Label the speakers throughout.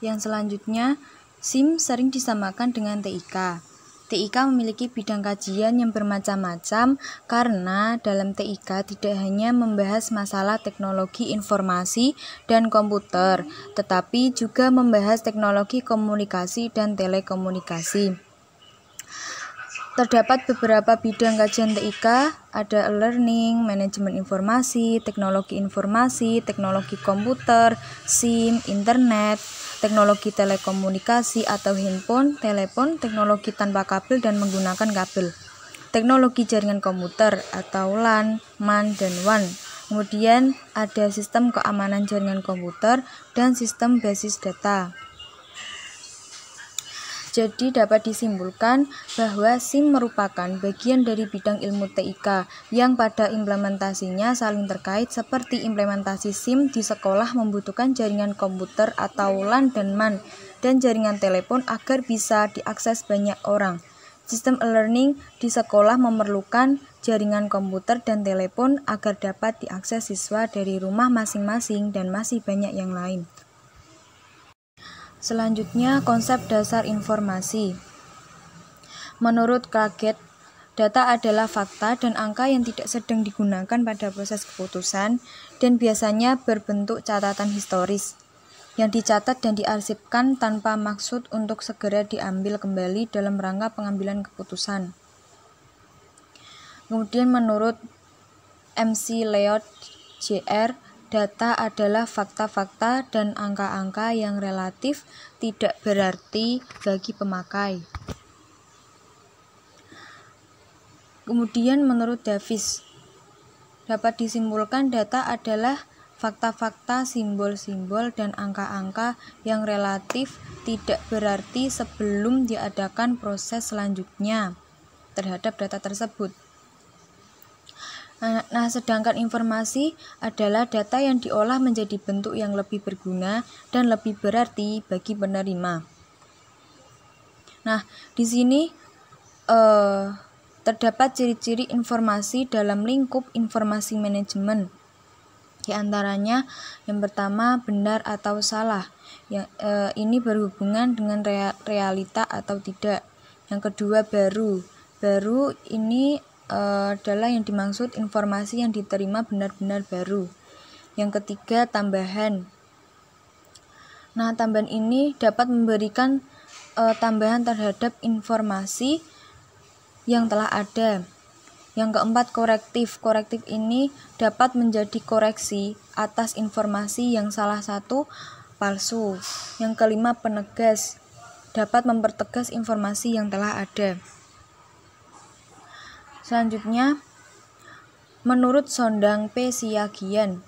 Speaker 1: Yang selanjutnya, SIM sering disamakan dengan TIK. TIK memiliki bidang kajian yang bermacam-macam karena dalam TIK tidak hanya membahas masalah teknologi informasi dan komputer, tetapi juga membahas teknologi komunikasi dan telekomunikasi. Terdapat beberapa bidang kajian TIK, ada e-learning, manajemen informasi, teknologi komputer, SIM, internet, teknologi telekomunikasi atau handphone, telepon, teknologi tanpa kabel dan menggunakan kabel, teknologi jaringan komputer atau LAN, MAN, dan WAN. Kemudian ada sistem keamanan jaringan komputer dan sistem basis data. Jadi dapat disimpulkan bahwa SIM merupakan bagian dari bidang ilmu TIK yang pada implementasinya saling terkait, seperti implementasi SIM di sekolah membutuhkan jaringan komputer atau LAN dan MAN dan jaringan telepon agar bisa diakses banyak orang. Sistem e-learning di sekolah memerlukan jaringan komputer dan telepon agar dapat diakses siswa dari rumah masing-masing dan masih banyak yang lain. Selanjutnya, konsep dasar informasi. Menurut Clagett, data adalah fakta dan angka yang tidak sedang digunakan pada proses keputusan dan biasanya berbentuk catatan historis yang dicatat dan diarsipkan tanpa maksud untuk segera diambil kembali dalam rangka pengambilan keputusan. Kemudian menurut McLeod, Jr., data adalah fakta-fakta dan angka-angka yang relatif tidak berarti bagi pemakai. Kemudian menurut Davis, dapat disimpulkan data adalah fakta-fakta, simbol-simbol, dan angka-angka yang relatif tidak berarti sebelum diadakan proses selanjutnya terhadap data tersebut. Nah, sedangkan informasi adalah data yang diolah menjadi bentuk yang lebih berguna dan lebih berarti bagi penerima. Nah, di sini terdapat ciri-ciri informasi dalam lingkup informasi manajemen. Di antaranya, yang pertama benar atau salah. Ini berhubungan dengan realita atau tidak. Yang kedua baru. Baru ini adalah yang dimaksud informasi yang diterima benar-benar baru. Yang ketiga tambahan. Nah, tambahan ini dapat memberikan tambahan terhadap informasi yang telah ada. Yang keempat korektif. Korektif ini dapat menjadi koreksi atas informasi yang salah satu palsu. Yang kelima penegas. Dapat mempertegas informasi yang telah ada. Selanjutnya, menurut Sondang P. Siagian,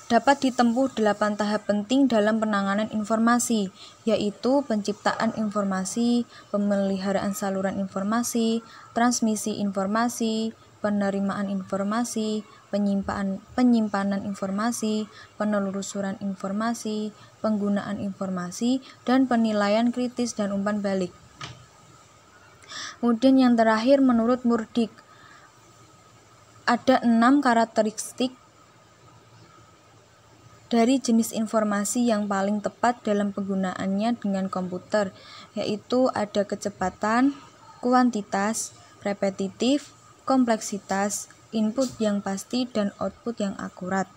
Speaker 1: dapat ditempuh 8 tahap penting dalam penanganan informasi, yaitu penciptaan informasi, pemeliharaan saluran informasi, transmisi informasi, penerimaan informasi, penyimpanan informasi, penelusuran informasi, penggunaan informasi, dan penilaian kritis dan umpan balik. Kemudian yang terakhir menurut Murdyk, ada 6 karakteristik dari jenis informasi yang paling tepat dalam penggunaannya dengan komputer, yaitu ada kecepatan, kuantitas, repetitif, kompleksitas, input yang pasti, dan output yang akurat.